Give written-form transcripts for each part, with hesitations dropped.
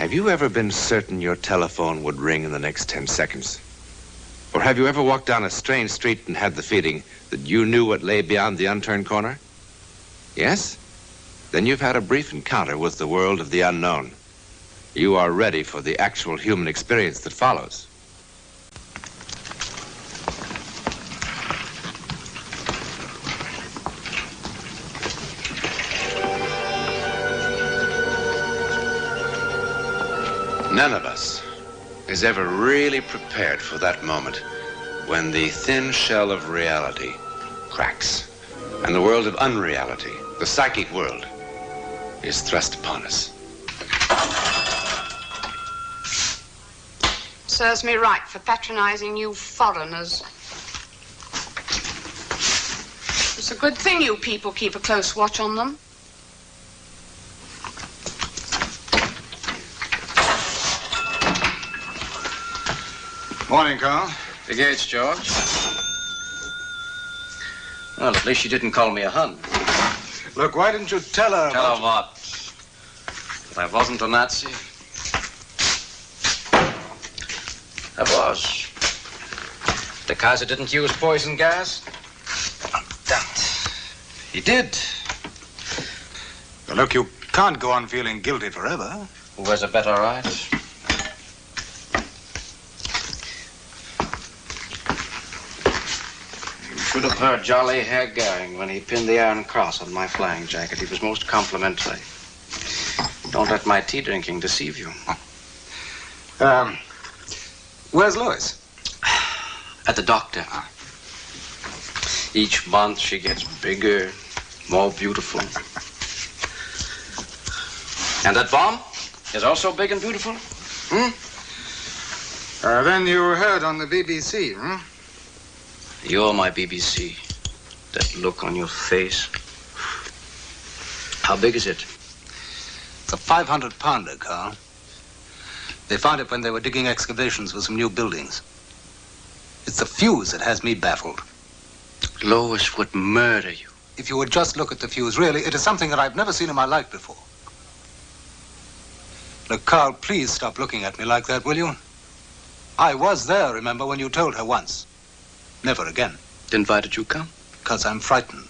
Have you ever been certain your telephone would ring in the next 10 seconds? Or have you ever walked down a strange street and had the feeling that you knew what lay beyond the unturned corner? Yes? Then you've had a brief encounter with the world of the unknown. You are ready for the actual human experience that follows. None of us is ever really prepared for that moment when the thin shell of reality cracks and the world of unreality, the psychic world, is thrust upon us. Serves me right for patronizing you foreigners. It's a good thing you people keep a close watch on them. Morning, Carl. The gates, George. Well, at least she didn't call me a Hun. Look, why didn't you tell her? Tell her what? That I wasn't a Nazi? I was. The Kaiser didn't use poison gas? That he did. Well, look, you can't go on feeling guilty forever. Who has a better right? Should have heard Jolly Herr Goering when he pinned the Iron Cross on my flying jacket. He was most complimentary. Don't let my tea drinking deceive you. Where's Lois? At the doctor. Each month she gets bigger, more beautiful. And that bomb is also big and beautiful. Then you heard on the BBC, hmm? You're my BBC. That look on your face. How big is it? It's a 500-pounder, Carl. They found it when they were digging excavations for some new buildings. It's the fuse that has me baffled. Lois would murder you. If you would just look at the fuse, really, it is something that I've never seen in my life before. Look, Carl, please stop looking at me like that, will you? I was there, remember, when you told her once. Never again. Then why did you come? Because I'm frightened.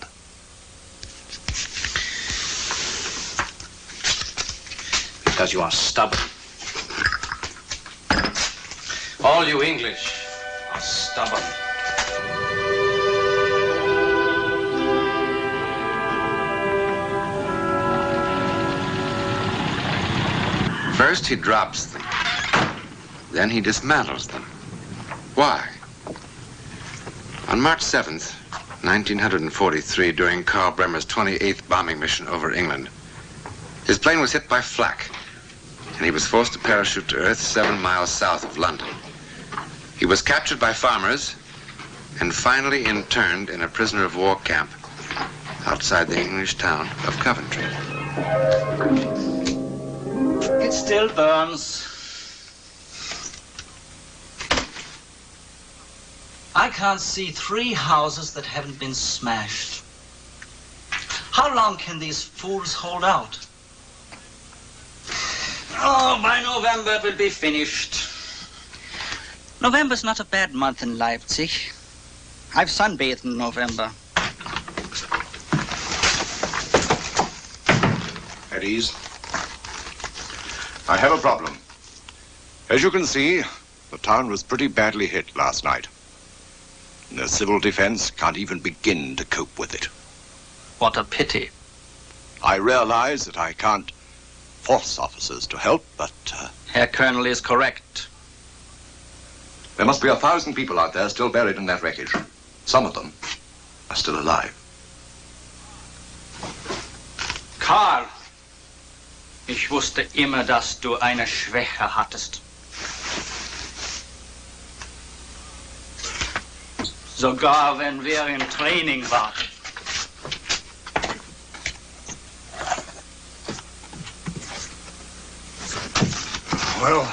Because you are stubborn. All you English are stubborn. First he drops them. Then he dismantles them. Why? On March 7th, 1943, during Karl Bremer's 28th bombing mission over England, his plane was hit by flak, and he was forced to parachute to Earth 7 miles south of London. He was captured by farmers and finally interned in a prisoner of war camp outside the English town of Coventry. It still burns. I can't see 3 houses that haven't been smashed. How long can these fools hold out? Oh, by November it will be finished. November's not a bad month in Leipzig. I've sunbathed in November. At ease. I have a problem. As you can see, the town was pretty badly hit last night. The civil defense can't even begin to cope with it. What a pity. I realize that I can't force officers to help, but... Herr Colonel is correct. There must be 1,000 people out there still buried in that wreckage. Some of them are still alive. Karl, ich wusste immer, dass du eine Schwäche hattest. Sogar wenn wir im Training waren. Well,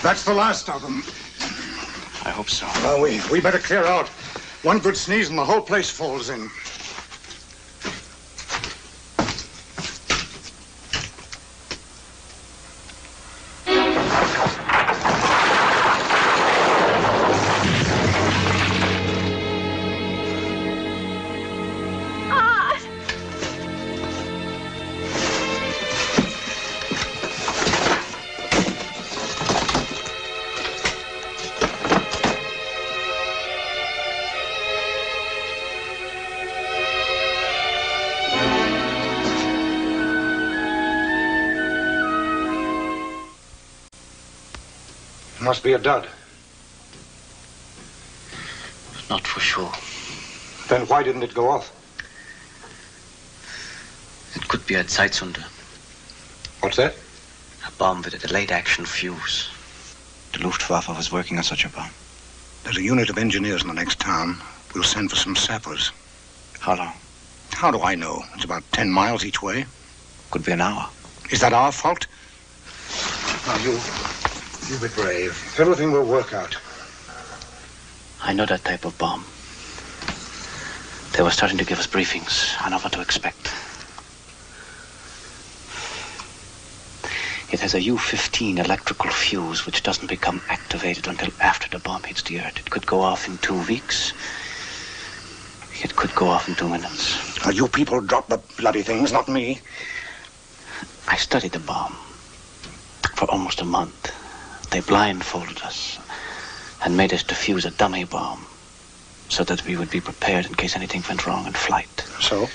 that's the last of them. I hope so. Well, we better clear out. One good sneeze and the whole place falls in. Must be a dud. Not for sure. Then why didn't it go off? It could be a Zeitzunder. What's that? A bomb with a delayed action fuse. The Luftwaffe was working on such a bomb. There's a unit of engineers in the next town. We'll send for some sappers. How long? How do I know? It's about 10 miles each way. Could be an hour. Is that our fault? Now, you be brave. Everything will work out. I know that type of bomb. They were starting to give us briefings. I know what to expect. It has a U-15 electrical fuse which doesn't become activated until after the bomb hits the earth. It could go off in 2 weeks. It could go off in 2 minutes. Now, you people drop the bloody things, not me. I studied the bomb for almost a month. They blindfolded us and made us defuse a dummy bomb so that we would be prepared in case anything went wrong in flight. So?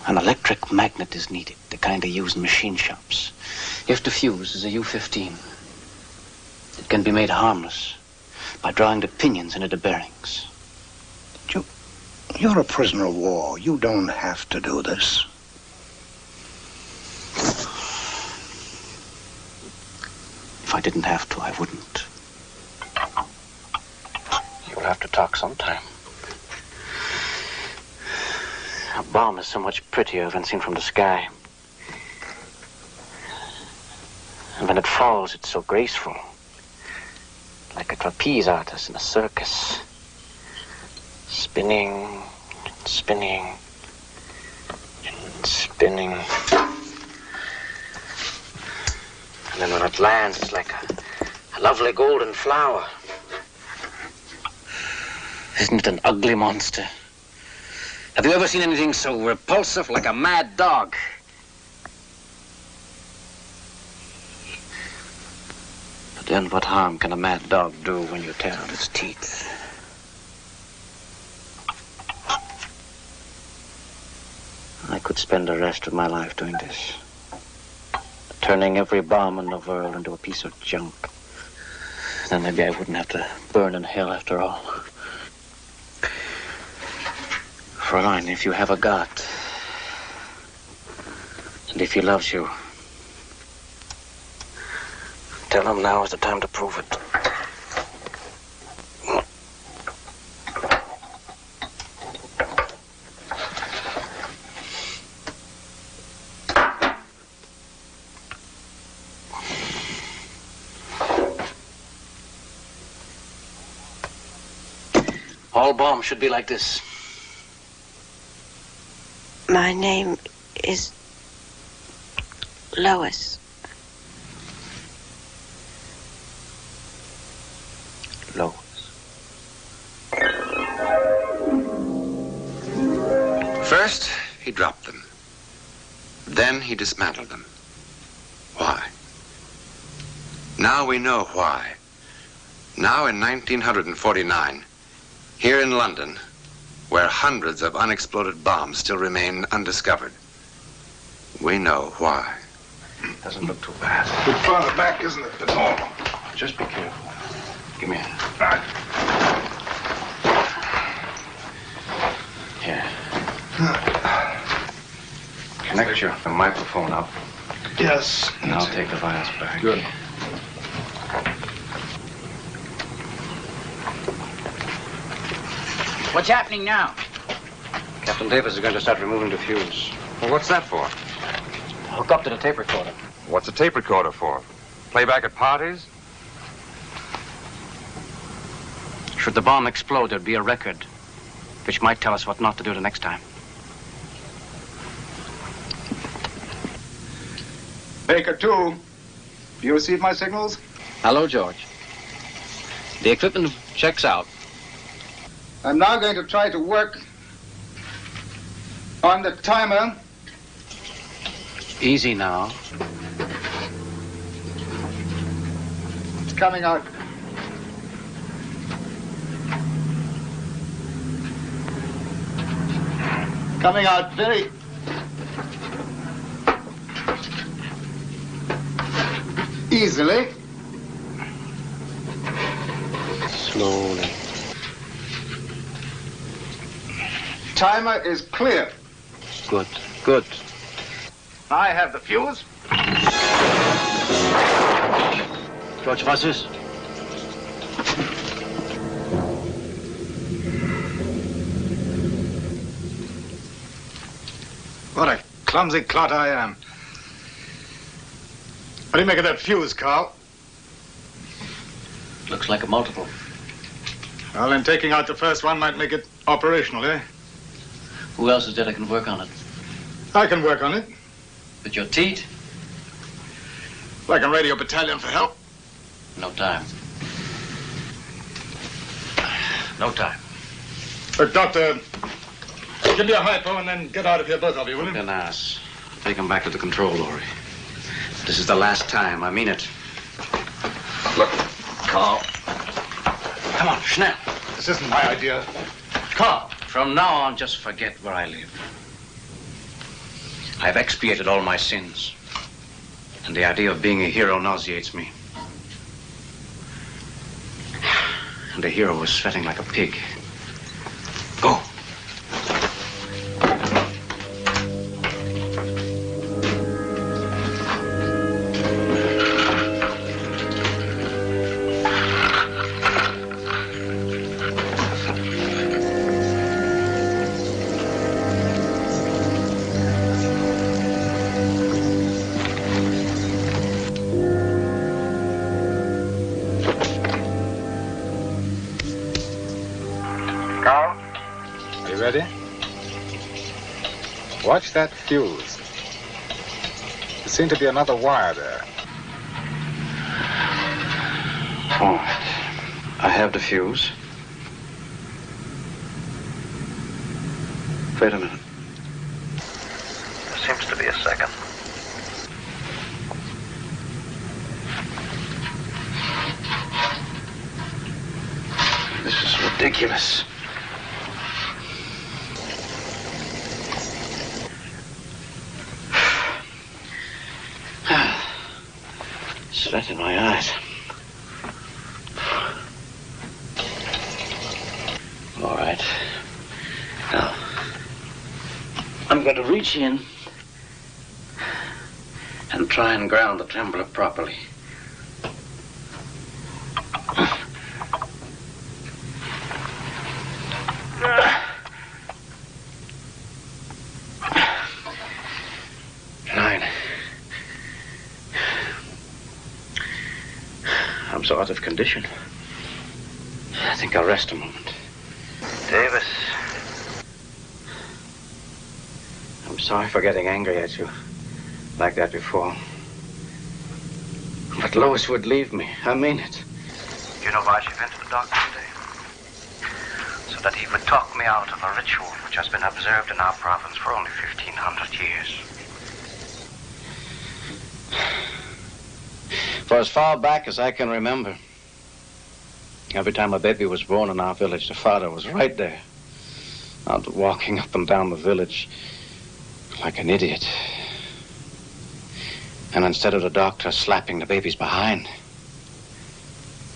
An electric magnet is needed, the kind they use in machine shops. If the fuse is a U-15, it can be made harmless by drawing the pinions into the bearings. You're a prisoner of war. You don't have to do this. If I didn't have to, I wouldn't. You'll have to talk sometime. A bomb is so much prettier when seen from the sky. And when it falls, it's so graceful. Like a trapeze artist in a circus. Spinning, spinning, and spinning. And then when it lands, it's like a lovely golden flower. Isn't it an ugly monster? Have you ever seen anything so repulsive, like a mad dog? But then what harm can a mad dog do when you tear out its teeth? I could spend the rest of my life doing this. Turning every bomb in the world into a piece of junk. Then maybe I wouldn't have to burn in hell after all. Fräulein, if you have a God, and if he loves you, tell him now is the time to prove it. All bombs should be like this. My name is Lois. Lois. First, he dropped them. Then he dismantled them. Why? Now we know why. Now in 1949, here in London, where hundreds of unexploded bombs still remain undiscovered, we know why. Doesn't look too bad. Too far back, isn't it? But normal. Just be careful. Give me a hand. Right. Here. Connect your microphone up, Yes. and I'll take the vials back. Good. What's happening now? Captain Davis is going to start removing the fuse. Well, what's that for? Hook up to the tape recorder. What's a tape recorder for? Playback at parties? Should the bomb explode, there'd be a record, which might tell us what not to do the next time. Baker 2, do you receive my signals? Hello, George. The equipment checks out. I'm now going to try to work on the timer. Easy now. It's coming out. Coming out very easily. Slowly. Timer is clear. Good, good. I have the fuse. George, was ist? What a clumsy clot I am. What do you make of that fuse, Carl? Looks like a multiple. Well, then taking out the first one might make it operational, eh? Who else is there that can work on it? I can work on it. With your teeth? Like a radio battalion for help. No time. No time. Look, Doctor, give me a hypo and then get out of here, both of you, will you? An ass. Take him back to the control lorry. This is the last time. I mean it. Look, Carl. Come on, schnell. this isn't my idea. Carl, from now on, just forget where I live. I've expiated all my sins. And the idea of being a hero nauseates me. And a hero was sweating like a pig. Go. Ready? Watch that fuse. There seemed to be another wire there. All right. I have the fuse. Wait a minute. There seems to be a second. This is ridiculous. Sweat in my eyes. All right. Now, I'm going to reach in and try and ground the trembler properly. I'm so out of condition. I think I'll rest a moment. Davis. I'm sorry for getting angry at you like that before. But Lois would leave me. I mean it. You know why she went to the doctor today? So that he would talk me out of a ritual which has been observed in our province for only 1,500 years. For as far back as I can remember, every time a baby was born in our village, the father was right there, out walking up and down the village like an idiot. And instead of the doctor slapping the babies behind,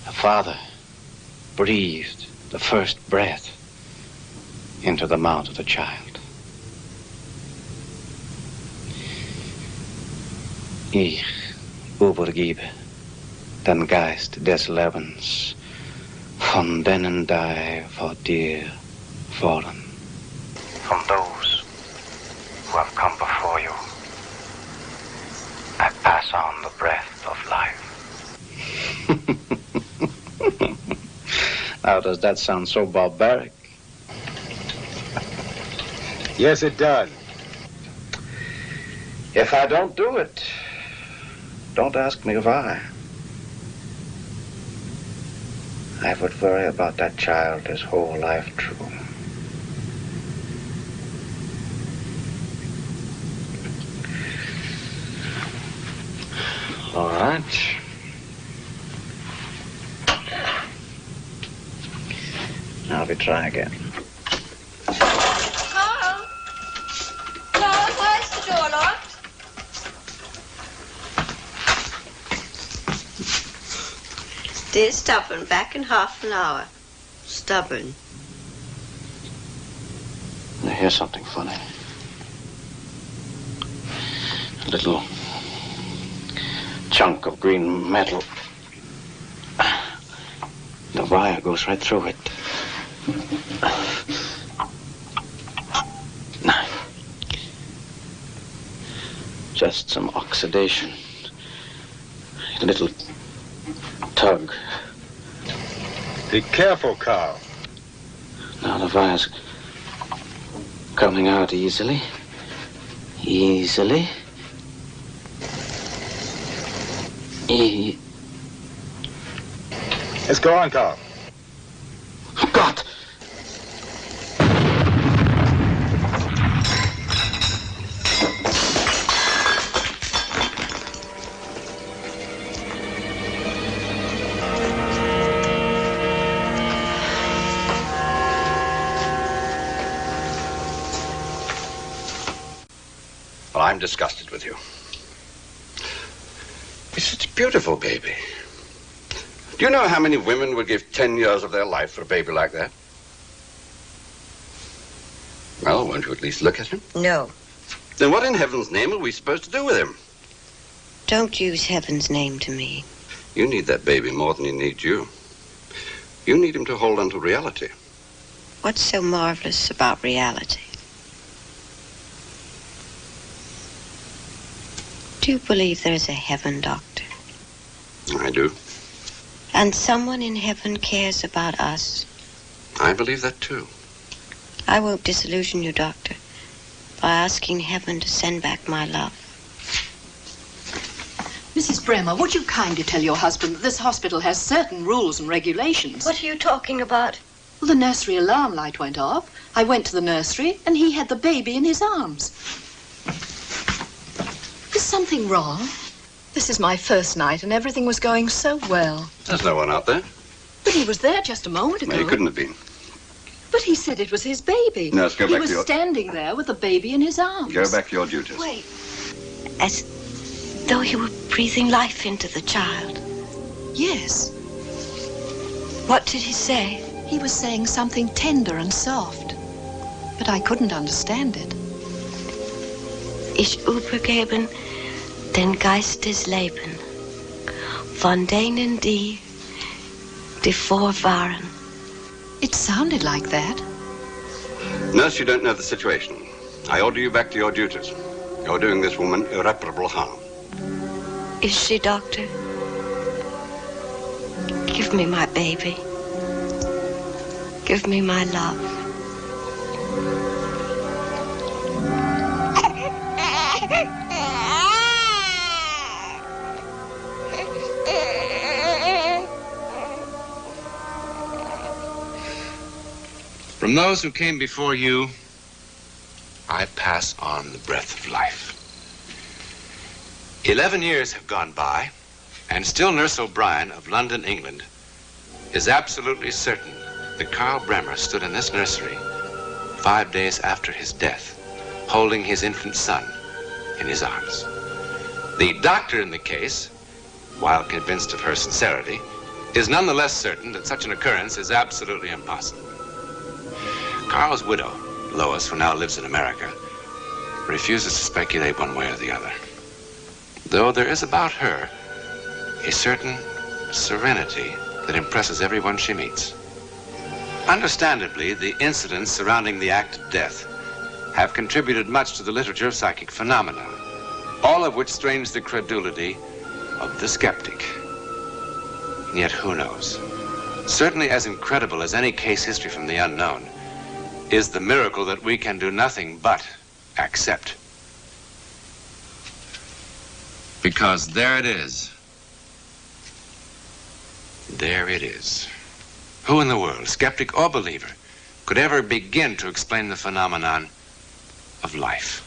the father breathed the first breath into the mouth of the child. Ich übergebe den Geist des Lebens von denen die vor dir fallen. From those who have come before you, I pass on the breath of life. Now, does that sound so barbaric? Yes, it does. If I don't do it, don't ask me why. I would worry about that child his whole life through. All right. Now we try again. Carl? Carl, why is the door locked? Dear stubborn, back in half an hour. Stubborn. I hear something funny. A little chunk of green metal. The wire goes right through it. Just some oxidation. A little tug. Be careful, Carl. Now the wire's coming out easily. Easily. Let's go on, Carl. Oh, God! Well, I'm disgusted with you. It's such a beautiful baby. Do you know how many women would give 10 years of their life for a baby like that? Well, won't you at least look at him? No. Then what in heaven's name are we supposed to do with him? Don't use heaven's name to me. You need that baby more than he needs you. You need him to hold on to reality. What's so marvelous about reality? Do you believe there is a heaven, Doctor? I do. And someone in heaven cares about us? I believe that too. I won't disillusion you, Doctor, by asking heaven to send back my love. Mrs. Bremer, would you kindly tell your husband that this hospital has certain rules and regulations? What are you talking about? Well, the nursery alarm light went off. I went to the nursery, and he had the baby in his arms. Is something wrong? This is my first night, and everything was going so well. There's no one out there. But he was there just a moment ago. Well, he couldn't have been. But he said it was his baby. Nurse, go back to He your... was standing there with the baby in his arms. Go back to your duties. Wait. As though you were breathing life into the child. Yes. What did he say? He was saying something tender and soft. But I couldn't understand it. Ich übergeben den Geist des Lebens, von denen die vor waren. It sounded like that. Nurse, you don't know the situation. I order you back to your duties. You're doing this woman irreparable harm. Is she, Doctor? Give me my baby. Give me my love. From those who came before you, I pass on the breath of life. 11 years have gone by, and still Nurse O'Brien of London, England, is absolutely certain that Carl Bremer stood in this nursery 5 days after his death, holding his infant son in his arms. The doctor in the case, while convinced of her sincerity, is nonetheless certain that such an occurrence is absolutely impossible. Carl's widow, Lois, who now lives in America, refuses to speculate one way or the other. Though there is about her a certain serenity that impresses everyone she meets. Understandably, the incidents surrounding the act of death have contributed much to the literature of psychic phenomena, all of which strains the credulity of the skeptic. And yet, who knows? Certainly as incredible as any case history from the unknown is the miracle that we can do nothing but accept. Because there it is. There it is. Who in the world, skeptic or believer, could ever begin to explain the phenomenon of life?